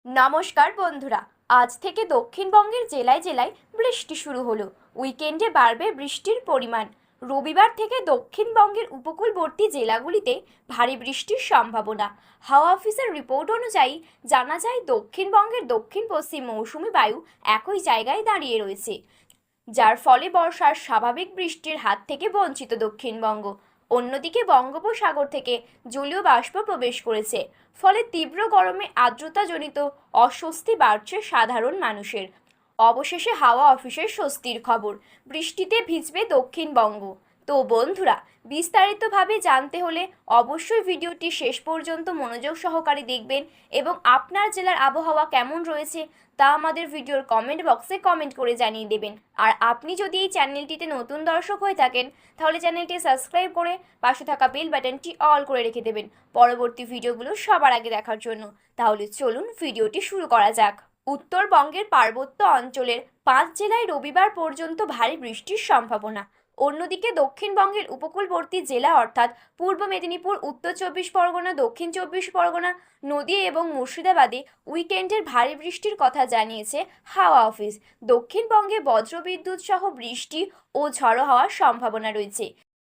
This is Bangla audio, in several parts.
নমস্কার বন্ধুরা। আজ থেকে দক্ষিণবঙ্গের জেলায় জেলায় বৃষ্টি শুরু হলো। উইকেন্ডে বাড়বে বৃষ্টির পরিমাণ। রবিবার থেকে দক্ষিণবঙ্গের উপকূলবর্তী জেলাগুলিতে ভারী বৃষ্টির সম্ভাবনা। হাওয়া অফিসের রিপোর্ট অনুযায়ী জানা যায়, দক্ষিণবঙ্গের দক্ষিণ পশ্চিম মৌসুমি বায়ু একই জায়গায় দাঁড়িয়ে রয়েছে, যার ফলে বর্ষার স্বাভাবিক বৃষ্টির হাত থেকে বঞ্চিত দক্ষিণবঙ্গ। অন্যদিকে বঙ্গোপসাগর থেকে জলীয় বাষ্প প্রবেশ করেছে, ফলে তীব্র গরমে আর্দ্রতাজনিত অস্বস্তি বাড়ছে সাধারণ মানুষের। অবশেষে হাওয়া অফিসের স্বস্তির খবর, বৃষ্টিতে ভিজবে দক্ষিণবঙ্গ। তো বন্ধুরা, বিস্তারিতভাবে জানতে হলে অবশ্যই ভিডিওটি শেষ পর্যন্ত মনোযোগ সহকারে দেখবেন এবং আপনার জেলার আবহাওয়া কেমন রয়েছে তা আমাদের ভিডিওর কমেন্ট বক্সে কমেন্ট করে জানিয়ে দেবেন। আর আপনি যদি এই চ্যানেলটিতে নতুন দর্শক হয়ে থাকেন, তাহলে চ্যানেলটি সাবস্ক্রাইব করে পাশে থাকা বেল বাটনটি অল করে রেখে দেবেন পরবর্তী ভিডিওগুলো সবার আগে দেখার জন্য। তাহলে চলুন ভিডিওটি শুরু করা যাক। উত্তরবঙ্গের পার্বত্য অঞ্চলের 5 জেলায় রবিবার পর্যন্ত ভারী বৃষ্টির সম্ভাবনা। অন্যদিকে দক্ষিণবঙ্গের উপকূলবর্তী জেলা অর্থাৎ পূর্ব মেদিনীপুর, উত্তর 24 পরগনা, দক্ষিণ 24 পরগনা, নদিয়া এবং মুর্শিদাবাদে উইকেন্ডের ভারী বৃষ্টির কথা জানিয়েছে হাওয়া অফিস। দক্ষিণবঙ্গে বজ্রবিদ্যুৎ সহ বৃষ্টি ও ঝড়ো হওয়ার সম্ভাবনা রয়েছে।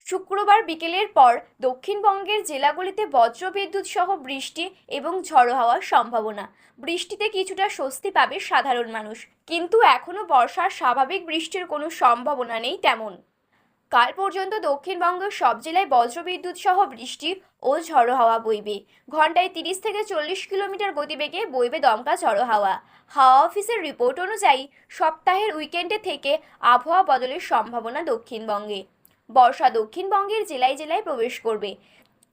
শুক্রবার বিকেলের পর দক্ষিণবঙ্গের জেলাগুলিতে বজ্রবিদ্যুৎ সহ বৃষ্টি এবং ঝড়ো হওয়ার সম্ভাবনা। বৃষ্টিতে কিছুটা স্বস্তি পাবে সাধারণ মানুষ, কিন্তু এখনও বর্ষার স্বাভাবিক বৃষ্টির কোনো সম্ভাবনা নেই তেমন। কাল পর্যন্ত দক্ষিণবঙ্গের সব জেলায় বজ্রবিদ্যুৎ সহ বৃষ্টি ও ঝড়ো হাওয়া বইবে। ঘন্টায় 30 থেকে 40 কিলোমিটার গতিবেগে বইবে দমকা ঝড়ো হাওয়া। হাওয়া অফিসের রিপোর্ট অনুযায়ী সপ্তাহের উইকেন্ডে থেকে আবহাওয়া বদলের সম্ভাবনা দক্ষিণবঙ্গে। বর্ষা দক্ষিণবঙ্গের জেলায় জেলায় প্রবেশ করবে।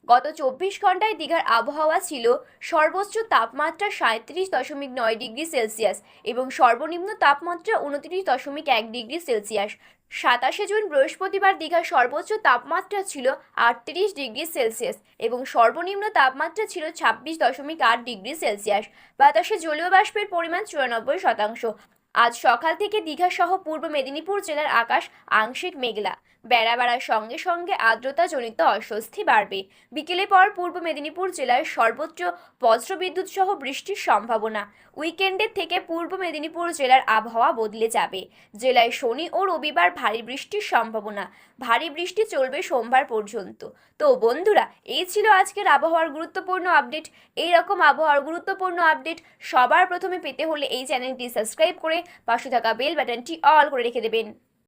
গত 24 ঘন্টায় দীঘার আবহাওয়া ছিল সর্বোচ্চ তাপমাত্রা 37.9 ডিগ্রি সেলসিয়াস এবং সর্বনিম্ন তাপমাত্রা 29.1 ডিগ্রি সেলসিয়াস। 27 জুন বৃহস্পতিবার দীঘার সর্বোচ্চ তাপমাত্রা ছিল 38 ডিগ্রি সেলসিয়াস এবং সর্বনিম্ন তাপমাত্রা ছিল 26.8 ডিগ্রি সেলসিয়াস। বাতাসে জলীয় বাষ্পের পরিমাণ 94%। আজ সকাল থেকে দীঘা সহ পূর্ব মেদিনীপুর জেলার আকাশ আংশিক মেঘলা। বেড়া বাড়ার সঙ্গে সঙ্গে আর্দ্রতাজনিত অস্বস্তি বাড়বে। বিকেলে পর পূর্ব মেদিনীপুর জেলায় সর্বোচ্চ বজ্রবিদ্যুৎ সহ বৃষ্টির সম্ভাবনা। উইকেন্ডের থেকে পূর্ব মেদিনীপুর জেলার আবহাওয়া বদলে যাবে। জেলায় শনি ও রবিবার ভারী বৃষ্টির সম্ভাবনা। ভারী বৃষ্টি চলবে সোমবার পর্যন্ত। তো বন্ধুরা, এই ছিল আজকের আবহাওয়ার গুরুত্বপূর্ণ আপডেট। এই রকম আবহাওয়ার গুরুত্বপূর্ণ আপডেট সবার প্রথমে পেতে হলে এই চ্যানেলটি সাবস্ক্রাইব করে পাশে থাকা বেল বাটনটি অল করে রেখে দেবেন।